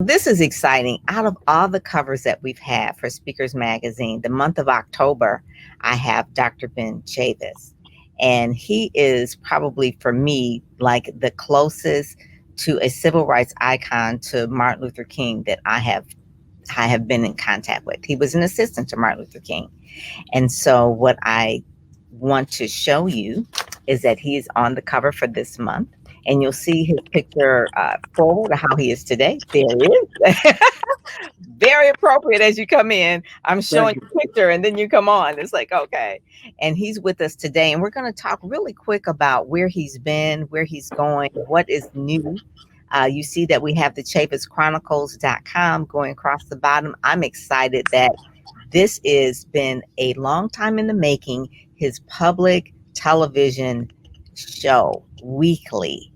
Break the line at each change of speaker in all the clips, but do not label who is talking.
This is exciting. Out of all the covers that we've had for Speakers Magazine, the month of October, I have Dr. Ben Chavis. And he is probably, for me, like the closest to a civil rights icon to Martin Luther King that I have been in contact with. He was an assistant to Martin Luther King. And so what I want to show you is that he is on the cover for this month. And you'll see his picture forward of how he is today. There he is. Very appropriate as you come in. I'm showing
Thank you.
you a picture and then you come on. It's like, okay. And he's with us today. And we're going to talk really quick about where he's been, where he's going, what is new. You see that we have the chavischronicles.com going across the bottom. I'm excited that this has been a long time in the making. His public television show weekly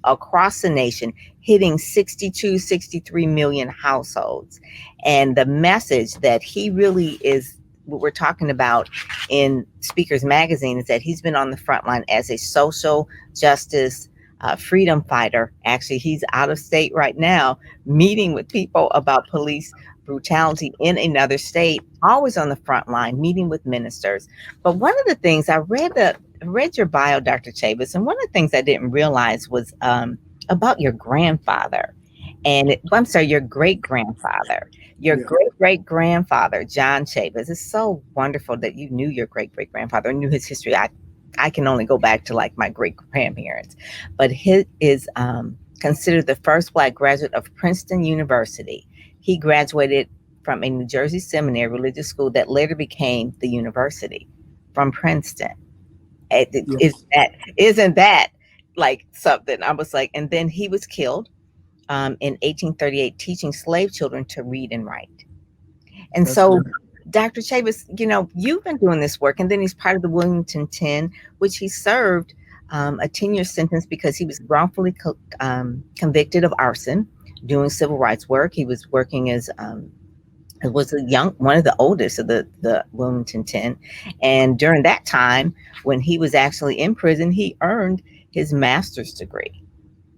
across the nation, hitting 62, 63 million households. And the message that he really is, what we're talking about in Speakers Magazine, is that he's been on the front line as a social justice freedom fighter. Actually, he's out of state right now, meeting with people about police brutality in another state, always on the front line, meeting with ministers. But one of the things I read your bio, Dr. Chavis, and one of the things I didn't realize was about your grandfather. I'm sorry, your great grandfather. Your
Yeah.
great grandfather, John Chavis. It's so wonderful that you knew your great grandfather, knew his history. I can only go back to like my great grandparents, but he is considered the first Black graduate of Princeton University. He graduated from a New Jersey seminary religious school that later became the university from Princeton. Is
Yes.
that isn't that like something? I was like, and then he was killed in 1838 teaching slave children to read and write. And
That's
so,
right.
Dr. Chavis, you've been doing this work, and then he's part of the Wilmington 10, which he served a 10-year sentence because he was wrongfully convicted of arson, doing civil rights work. He was working as it was one of the oldest of the Wilmington 10. And during that time, when he was actually in prison, he earned his master's degree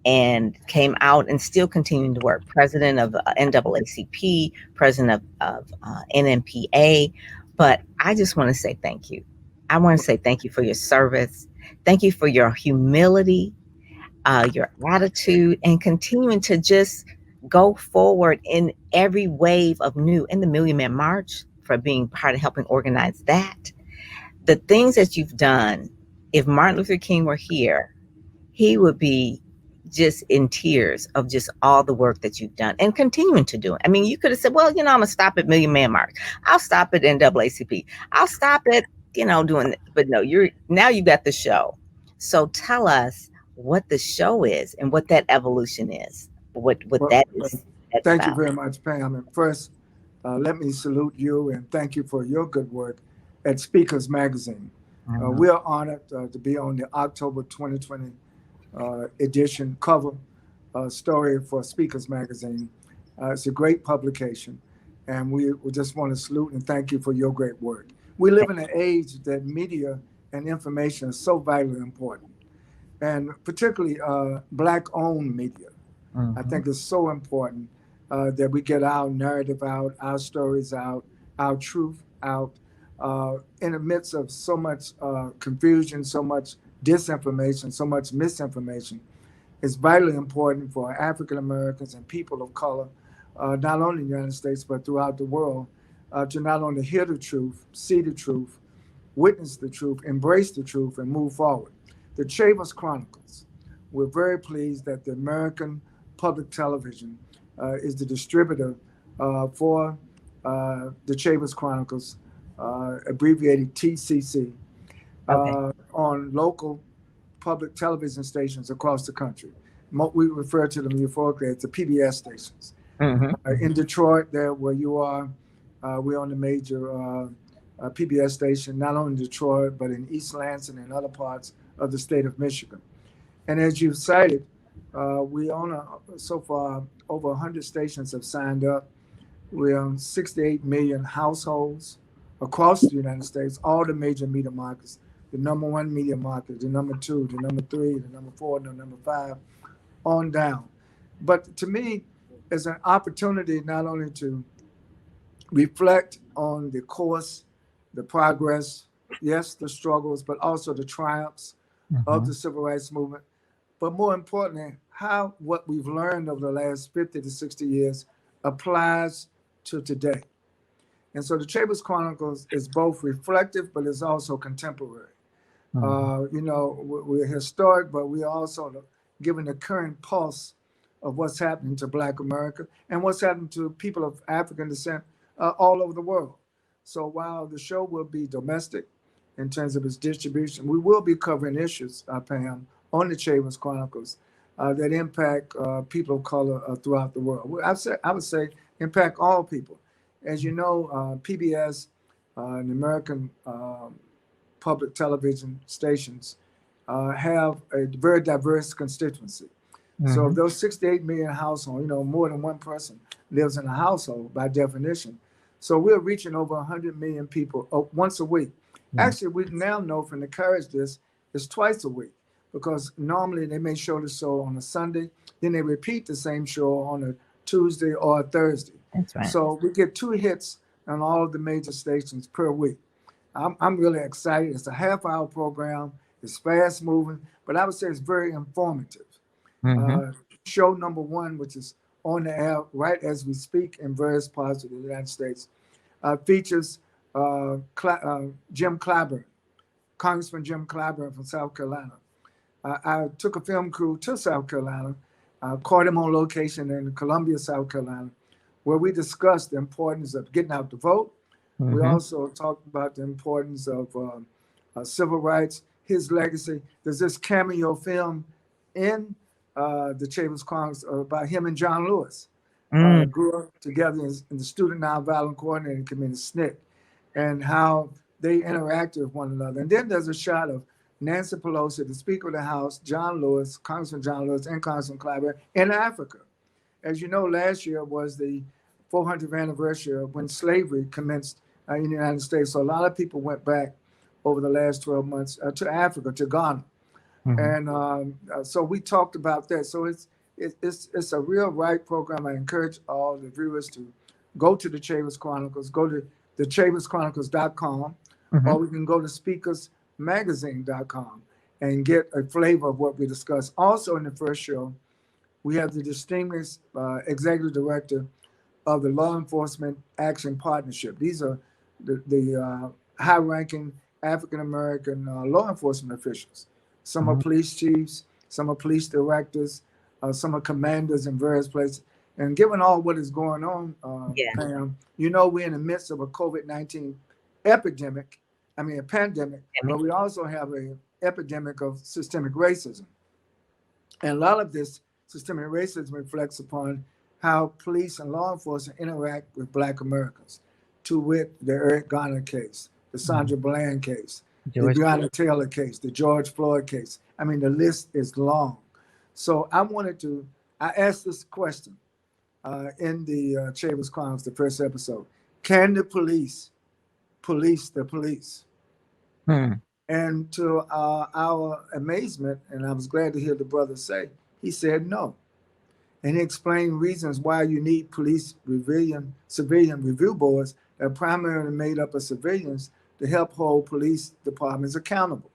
and came out and still continuing to work. President of NAACP, president of NMPA. But I just want to say thank you. I want to say thank you for your service. Thank you for your humility, your attitude, and continuing to just go forward in every wave of new. In the Million Man March, for being part of helping organize that. The things that you've done, if Martin Luther King were here, he would be just in tears of just all the work that you've done and continuing to do it. I mean, you could have said, well, I'm going to stop at Million Man March. I'll stop at NAACP. I'll stop at, doing it. But no, now you got the show. So tell us what the show is and what that evolution is, what
Well,
that's
thank you
about.
very much, Pam. And first, let me salute you and thank you for your good work at Speakers Magazine.
Mhm.
We are honored to be on the October 2020 edition cover story for Speakers Magazine. It's a great publication, and we just want to salute and thank you for your great work. We live in an age that media and information is so vitally important, and particularly Black-owned media. I
Mhm.
think it's so important that we get our narrative out, our stories out, our truth out, in the midst of so much confusion, so much disinformation, so much misinformation. It's vitally important for African Americans and people of color, not only in the United States, but throughout the world, to not only hear the truth, see the truth, witness the truth, embrace the truth, and move forward. The Chavis Chronicles. We're very pleased that the American Public Television is the distributor for the Chavis Chronicles, abbreviated TCC,
Okay.
on local public television stations across the country. We refer to them euphorically as the PBS stations.
Mhm.
In
Mhm.
Detroit, there where you are, we're on the major PBS station, not only in Detroit, but in East Lansing and other parts of the state of Michigan. And as you cited, we own so far over 100 stations have signed up. We own 68 million households across the United States, all the major media markets, the number one media market, the number two, the number three, the number four, the number five, on down. But to me, It's an opportunity not only to reflect on the course, the progress, yes, the struggles, but also the triumphs of
Mm-hmm.
the civil rights movement. But more importantly, how what we've learned over the last 50 to 60 years applies to today. And so the Chavis Chronicles is both reflective, but it's also contemporary.
Mm-hmm.
We're historic, but we're also giving the current pulse of what's happening to Black America and what's happening to people of African descent all over the world. So while the show will be domestic in terms of its distribution, we will be covering issues, Pam, on the Chavis Chronicles that impact people of color throughout the world. I would say impact all people. As you know, PBS, an American public television stations have a very diverse constituency. So
Mm-hmm.
if those 68 million households, more than one person lives in a household by definition. So we're reaching over 100 million people once a week. Actually, we now know from the Courage List it's twice a week because normally they may show the show on a Sunday, then they repeat the same show on a Tuesday or a Thursday.
That's right.
So we get 2 hits on all of the major stations per week. I'm really excited. It's a half-hour program. It's fast moving, but I would say it's very informative.
Mm-hmm.
Uh, Show number one, which is on the air right as we speak in various parts of the United States, features Jim Clyburn, Congressman Jim Clyburn from South Carolina. I took a film crew to South Carolina, caught him on location in Columbia, South Carolina, where we discussed the importance of getting out to vote. We
Mm-hmm.
also talked about the importance of civil rights, his legacy. There's this cameo film in the Chavis Chronicles about him and John Lewis.
Mm.
Grew up together in the Student Nonviolent Coordinating Committee, SNCC, and how they interacted with one another. And then there's a shot of Nancy Pelosi, the Speaker of the House, John Lewis, Congressman John Lewis, and Congressman Clyburn in Africa. As you know, last year was the 400th anniversary of when slavery commenced in the United States. So a lot of people went back over the last 12 months to Africa, to Ghana.
Mm-hmm.
And so we talked about that. So it's a real right program. I encourage all the viewers to go to the Chavis Chronicles, go to thechavischronicles.com,
Mm-hmm.
or we can go to speakersmagazine.com and get a flavor of what we discussed. Also in the first show, we have the distinguished executive director of the Law Enforcement Action Partnership. These are the high-ranking African American law enforcement officials. Some are
Mm-hmm.
police chiefs, some are police directors, some are commanders in various places. And given all what is going on,
Yeah.
Pam, we're in the midst of a COVID-19 epidemic. I mean, a pandemic, but we also have an epidemic of systemic racism. And a lot of this systemic racism reflects upon how police and law enforcement interact with Black Americans. To wit, the Eric Garner case, the
Mm-hmm.
Sandra Bland case, the
George.
Breonna Taylor case, the George Floyd case. I mean, the list is long. So I asked this question in the Chavis Chronicles, the first episode. Can the police police the police?
Mm.
And to our amazement, and I was glad to hear the brother say, he said no. And he explained reasons why you need police civilian review boards that are primarily made up of civilians to help hold police departments accountable.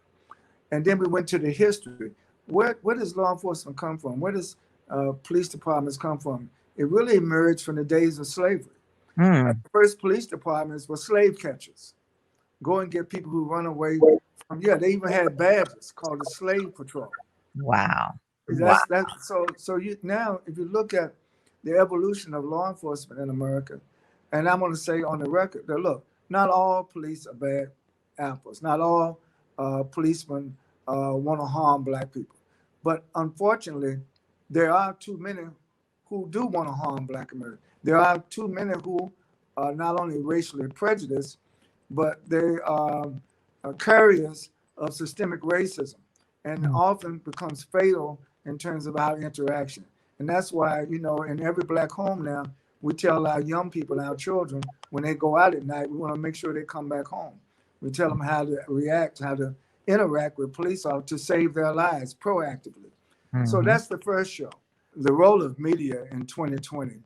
And then we went to the history. Where does law enforcement come from? Where does police departments come from? It really emerged from the days of slavery.
Mm.
The first police departments were slave catchers. Go and get people who run away from, yeah, they even had badges called the slave patrol.
Wow. Wow.
That's so you now if you look at the evolution of law enforcement in America, and I'm going to say on the record that look, not all police are bad apples. Not all policemen want to harm Black people, but unfortunately, there are too many who do want to harm Black Americans. There are too many who are not only racially prejudiced, but they are carriers of systemic racism and
Mm.
often becomes fatal in terms of our interaction. And that's why, in every Black home now, we tell our young people, our children, when they go out at night, we want to make sure they come back home. We tell them how to react, how to interact with police officers to save their lives proactively. So
Mm-hmm.
that's the first show. the role of media in 2020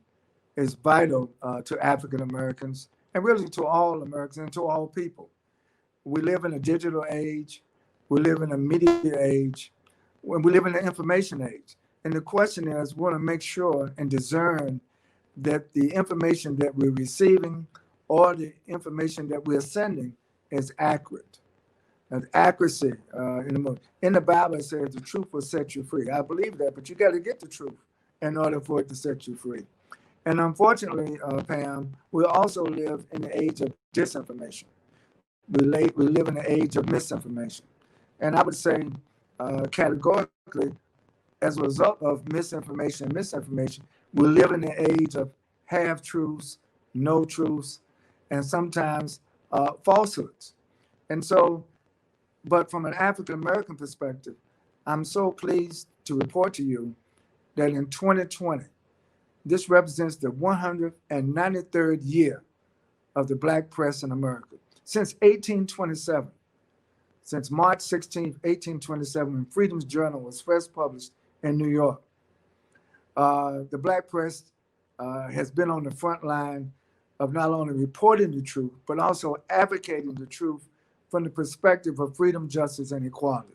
is vital to African Americans and really to all Americans and to all people. We live in a digital age, we live in a media age, when we live in an information age. And the question is, we want to make sure and discern that the information that we're receiving or the information that we're sending is accurate. And accuracy in the Bible, it says the truth will set you free. I believe that, but you got to get the truth in order for it to set you free. And unfortunately, Pam, we also live in the age of disinformation. We live in the age of misinformation. And I would say categorically, as a result of misinformation, we live in the age of half truths, no truths, and sometimes falsehoods. And so, but from an African American perspective, I'm so pleased to report to you that in 2020, this represents the 193rd year of the Black press in America. Since 1827, since March 16th, 1827, when Freedom's Journal was first published in New York, the Black press has been on the front line of not only reporting the truth, but also advocating the truth from the perspective of freedom, justice, and equality.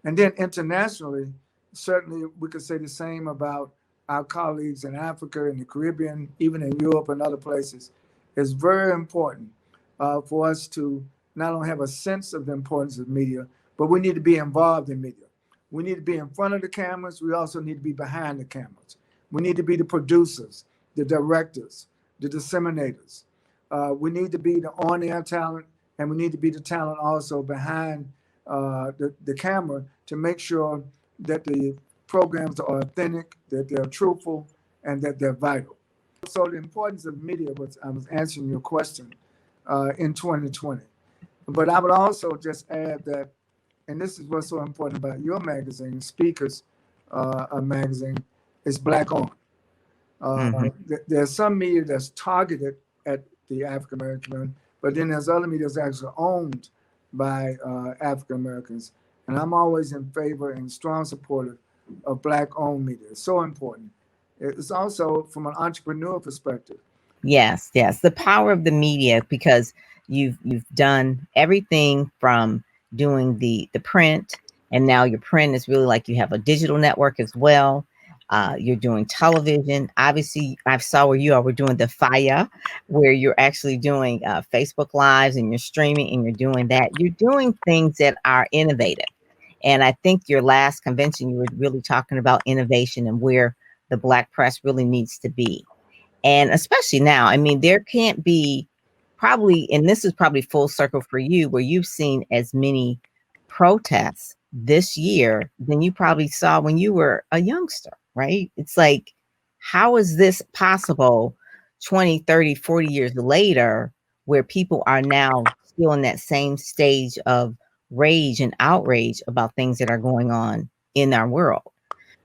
And then internationally, certainly we could say the same about our colleagues in Africa, in the Caribbean, even in Europe and other places. It's very important for us to not only have a sense of the importance of media, but we need to be involved in media. We need to be in front of the cameras. We also need to be behind the cameras. We need to be the producers, the directors, the disseminators. We need to be the on-air talent, and we need to be the talent also behind the camera to make sure that the programs are authentic, that they're truthful, and that they're vital. So the importance of media was, I was answering your question in 2020. But I would also just add that, and this is what's so important about your magazine, Speakers magazine, is Black owned. There's some media that's targeted at the African American community, but then there's other media that's actually owned by African Americans. And I'm always in favor and strong supporter of Black owned media. It's so important. It's also from an entrepreneur perspective.
Yes, yes. The power of the media, because you've done everything from doing the print, and now your print is really like you have a digital network as well. You're doing television. Obviously, I saw where you are. We're doing the Fire, where you're actually doing Facebook Lives and you're streaming and you're doing that. You're doing things that are innovative. And I think your last convention, you were really talking about innovation and where the Black press really needs to be. And especially now, I mean, there can't be probably, and this is probably full circle for you, where you've seen as many protests this year than you probably saw when you were a youngster, right? It's like, how is this possible 20, 30, 40 years later, where people are now still in that same stage of rage and outrage about things that are going on in our world?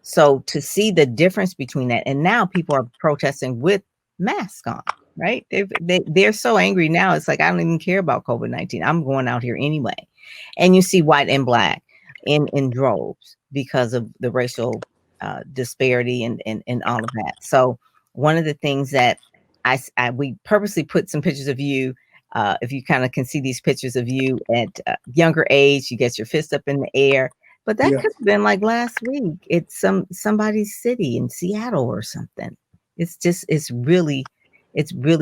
So to see the difference between that, and now people are protesting with masks on, right? They're so angry now. It's like, I don't even care about COVID-19. I'm going out here anyway. And you see white and black in droves because of the racial disparity and all of that. So one of the things that we purposely put some pictures of you. If you kind of can see these pictures of you at younger age, you get your fist up in the air. But that
Yeah.
could have been like last week. It's somebody's city in Seattle or something. It's just it's really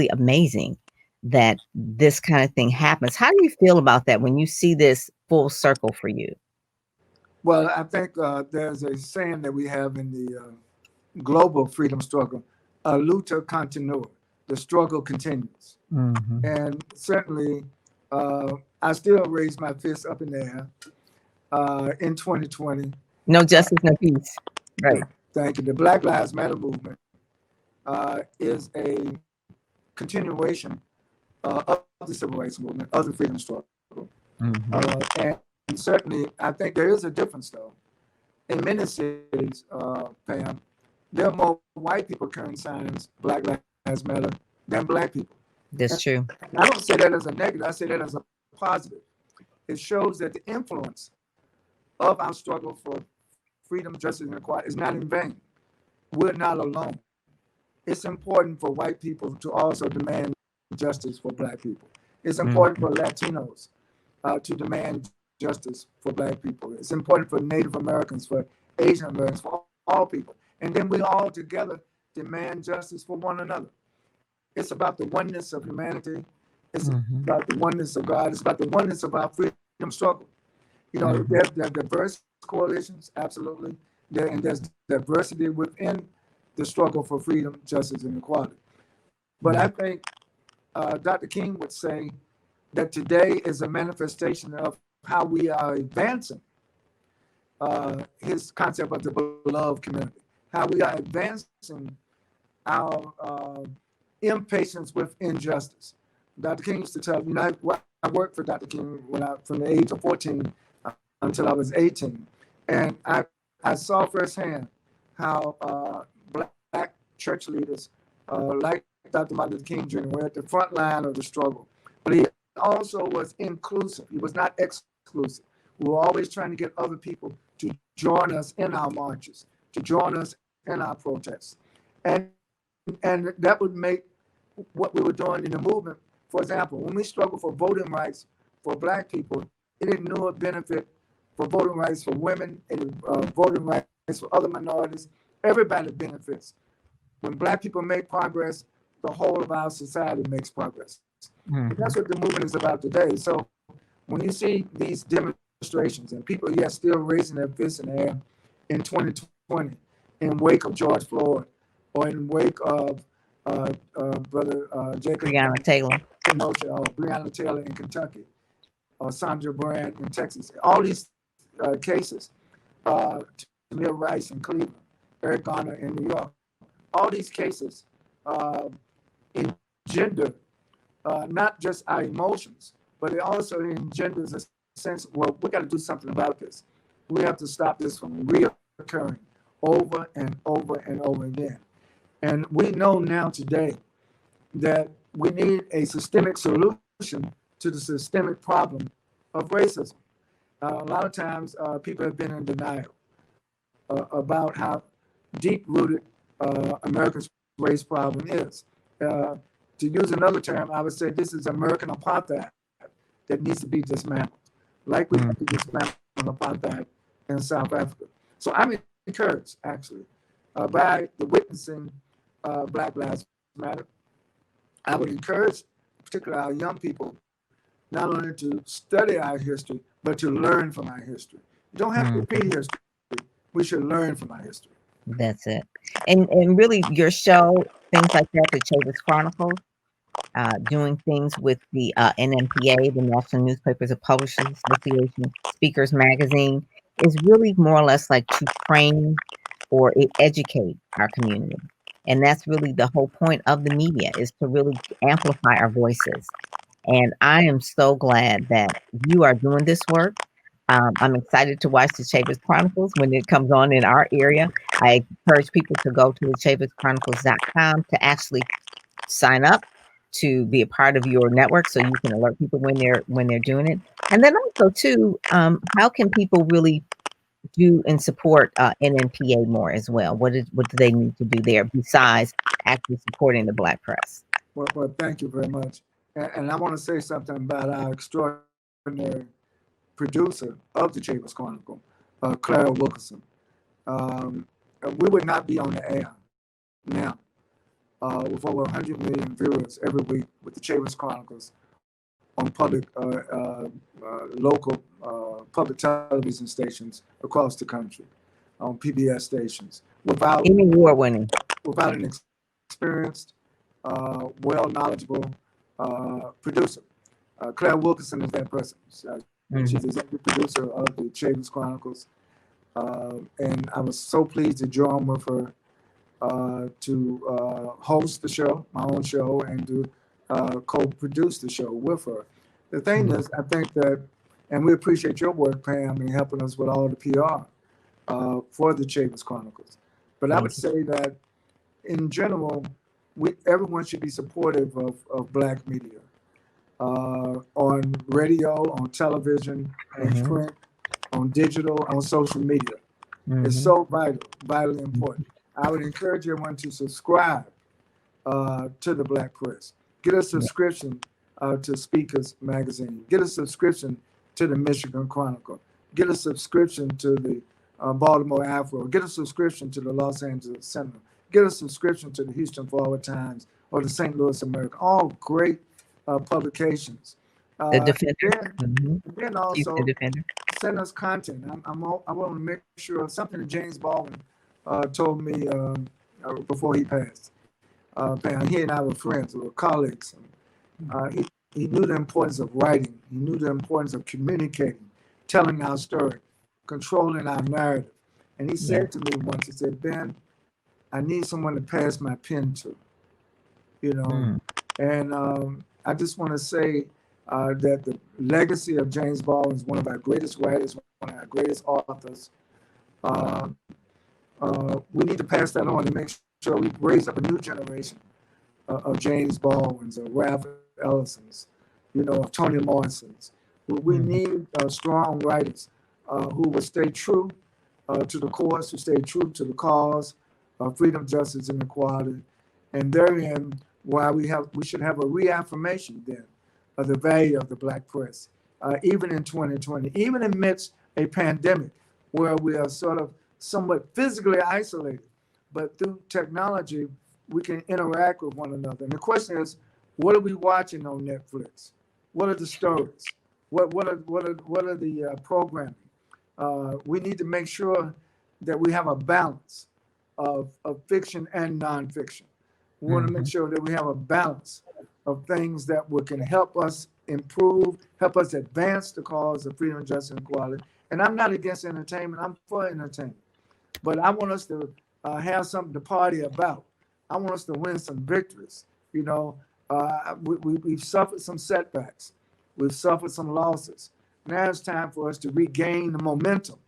amazing that this kind of thing happens. How do you feel about that when you see this full circle for you?
Well, I think there's a saying that we have in the global freedom struggle, luta continua, the struggle continues.
Mhm.
And certainly, I still raise my fist up in the air in 2020.
No justice, no peace. Right.
Thank you. The Black Lives Matter movement is a continuation of the civil rights movement, of the freedom struggle.
Mhm.
And certainly, I think there is a difference, though. In many cities, Pam, there are more white people carrying signs, Black Lives Matter, than Black people.
That's true.
I don't say that as a negative, I say that as a positive. It shows that the influence of our struggle for freedom, justice, and equality is not in vain. we're not alone. It's important for white people to also demand justice for black people. It's important
Mhm.
for Latinos to demand justice for black people. It's important for Native Americans, for Asian Americans, for all people. And then we all together demand justice for one another. It's about the oneness of humanity. It's
Mhm.
about the oneness of God. It's about the oneness of our freedom struggle. You know,
Mhm.
there are diverse coalitions, absolutely. And there's diversity within the struggle for freedom, justice, and equality. But I
Mhm.
think Dr. King would say that today is a manifestation of how we are advancing his concept of the beloved community, how we are advancing our impatience with injustice. Dr. King used to tell me, I worked for Dr. King from the age of 14 until I was 18. And I saw firsthand how black church leaders like Dr. Martin Luther King Jr. were at the front line of the struggle. But he also was inclusive. He was not exclusive. We were always trying to get other people to join us in our marches, to join us in our protests. And that would make what we were doing in the movement. For example, when we struggled for voting rights for black people, it didn't know a benefit for voting rights for women and voting rights for other minorities. Everybody benefits. When black people make progress, the whole of our society makes progress. And that's what the
Mhm.
movement is about today. So when you see these demonstrations and people, yet still raising their fists in the air in 2020, in wake of George Floyd, or in wake of Brother Jacob
Breonna Taylor.
Kenosha, or Breonna Taylor in Kentucky, or Sandra Bland in Texas. All these cases, Tamir Rice in Cleveland, Eric Garner in New York. All these cases uh, engender not just our emotions, but it also engenders a sense, well, we got to do something about this. We have to stop this from reoccurring over and over and over again. And we know now today that we need a systemic solution to the systemic problem of racism. A lot of times, people have been in denial about how deep-rooted America's race problem is. Uh, to use another term, I would say this is American apartheid that needs to be dismantled, like we had to
Mhm.
dismantle apartheid in South Africa. So I'm encouraged, actually, by the witnessing Black Lives Matter. I would encourage, particularly our young people, not only to study our history, but to learn from our history. You don't have to repeat
Mhm.
history. We should learn from our history.
That's it. And really your show, things like that, the Chavis Chronicles, doing things with the NMPA, the National Newspapers and Publishers Association, Speakers Magazine, is really more or less like to train or educate our community. And that's really the whole point of the media, is to really amplify our voices. And I am so glad that you are doing this work. I'm excited to watch the Chavis Chronicles when it comes on in our area. I encourage people to go to the chavischronicles.com to actually sign up to be a part of your network so you can alert people when they're doing it. And then also too, how can people really do and support NNPA more as well? What do they need to do there besides actually supporting the Black press?
Well, thank you very much. And I want to say something about our extraordinary producer of the Chavis Chronicle, Clara Wilkerson. Um, we would not be on the air now with over 100 million viewers every week with the Chavis Chronicles on public, local public television stations across the country, on PBS stations,
Emmy Award winning.
without an experienced, well knowledgeable producer. Claire Wilkinson is that person. She's the
Mhm.
executive producer of the Chavis Chronicles. And I was so pleased to join with her to host the show, my own show, and to co-produce the show with her. The thing
Mhm.
is, I think that, and we appreciate your work, Pam, in helping us with all the PR for the Chavis Chronicles. But I would
Thank you.
say that in general, everyone should be supportive of Black media on radio, on television, on
Mhm.
print, on digital, on social media. It's
Mhm.
so vital, vitally
Mhm.
important. I would encourage everyone to subscribe to the Black Press. Get a
Yeah.
subscription to Speakers Magazine. Get a subscription to the Michigan Chronicle. Get a subscription to the Baltimore Afro. Get a subscription to the Los Angeles Sentinel. Get a subscription to the Houston Forward Times or the St. Louis American. All great publications.
The
And
Defender.
then,
Hmm.
and then
Houston
also
Defender.
send us content. I want to make sure something that James Baldwin told me before he passed. He and I were friends, we were colleagues. He knew the importance of writing. He knew the importance of communicating, telling our story, controlling our narrative. And he
Yeah.
said to me once, he said, Ben, I need someone to pass my pen to, you know.
Mm.
And I just want to say that the legacy of James Baldwin is one of our greatest writers, one of our greatest authors. Uh, we need to pass that on to make sure we raise up a new generation of James Baldwin's, of Ralph Ellison's, of Toni Morrison's. We
Mm.
need strong writers who will stay true to the course, who stay true to the cause of freedom, justice, and equality. And therein, why we should have a reaffirmation then of the value of the Black press, even in 2020, even amidst a pandemic where we are sort of somewhat physically isolated, but through technology, we can interact with one another. And the question is, what are we watching on Netflix? What are the stories? What are the programming? We need to make sure that we have a balance of fiction and nonfiction. We want to make
Hmm.
sure that we have a balance of things that can help us improve, help us advance the cause of freedom, justice, and equality. And I'm not against entertainment. I'm for entertainment. But I want us to have something to party about. I want us to win some victories. We've suffered some setbacks. We've suffered some losses. Now it's time for us to regain the momentum.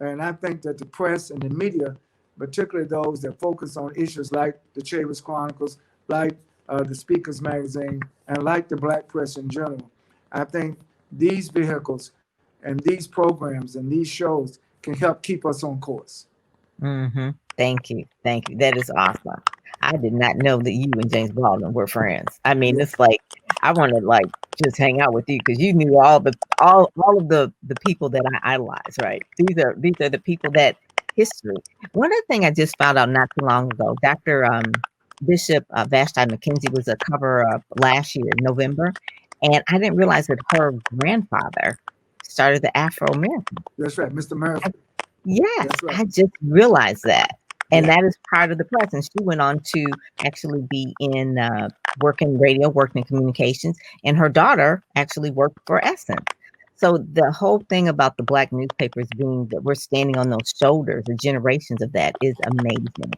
And I think that the press and the media, particularly those that focus on issues like the Chavis Chronicles, like the Speakers Magazine, and like the Black press in general, I think these vehicles and these programs and these shows can help keep us on course.
Hmm. Thank you. Thank you. That is awesome. I did not know that you and James Baldwin were friends. I mean,
Yeah,
it's like I want to like just hang out with you because you knew all of the people that I idolize, right? These are the people that history. One other thing I just found out not too long ago, Dr. Bishop Vashti McKenzie was a cover up last year, November, and I didn't realize that her grandfather started the Afro American.
that's right, Mr. Murphy.
Yes,
That's right.
I just realized that, and
Yeah,
that is part of the press, and she went on to actually be in, work in radio, worked in communications, and her daughter actually worked for Essence. So the whole thing about the Black newspapers being that we're standing on those shoulders, the generations of that is amazing,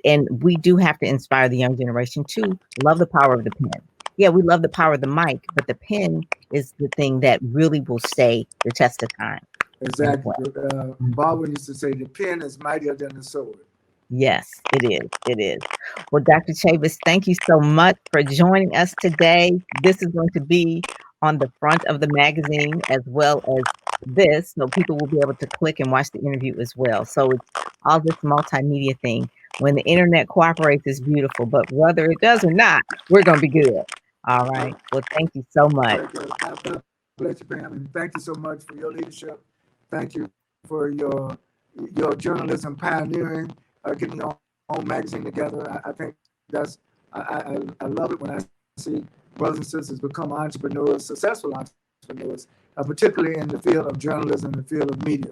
and we do have to inspire the young generation to love the power of the pen. Yeah, we love the power of the mic, but the pen is the thing that really will stay the test of time as
exactly.
well.
Baldwin used to say, the pen is mightier than the sword.
Yes, it is. It is. Well, Dr. Chavis, thank you so much for joining us today. This is going to be on the front of the magazine as well as this, so people will be able to click and watch the interview as well. So it's all this multimedia thing. When the internet cooperates, it's beautiful, but whether it does or not, we're going to be good. All right. Well, thank you so much.
Very good. God bless you, Pam, and thank you so much for your leadership. Thank you for your journalism pioneering, getting your own magazine together. I think I love it when I see brothers and sisters become entrepreneurs, successful entrepreneurs, particularly in the field of journalism, the field of media.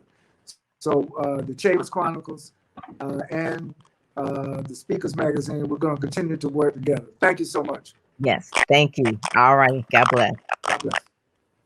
So the Chavis Chronicles and the Speakers Magazine, we're going to continue to work together. Thank you so much.
Yes. Thank you. All right. God bless.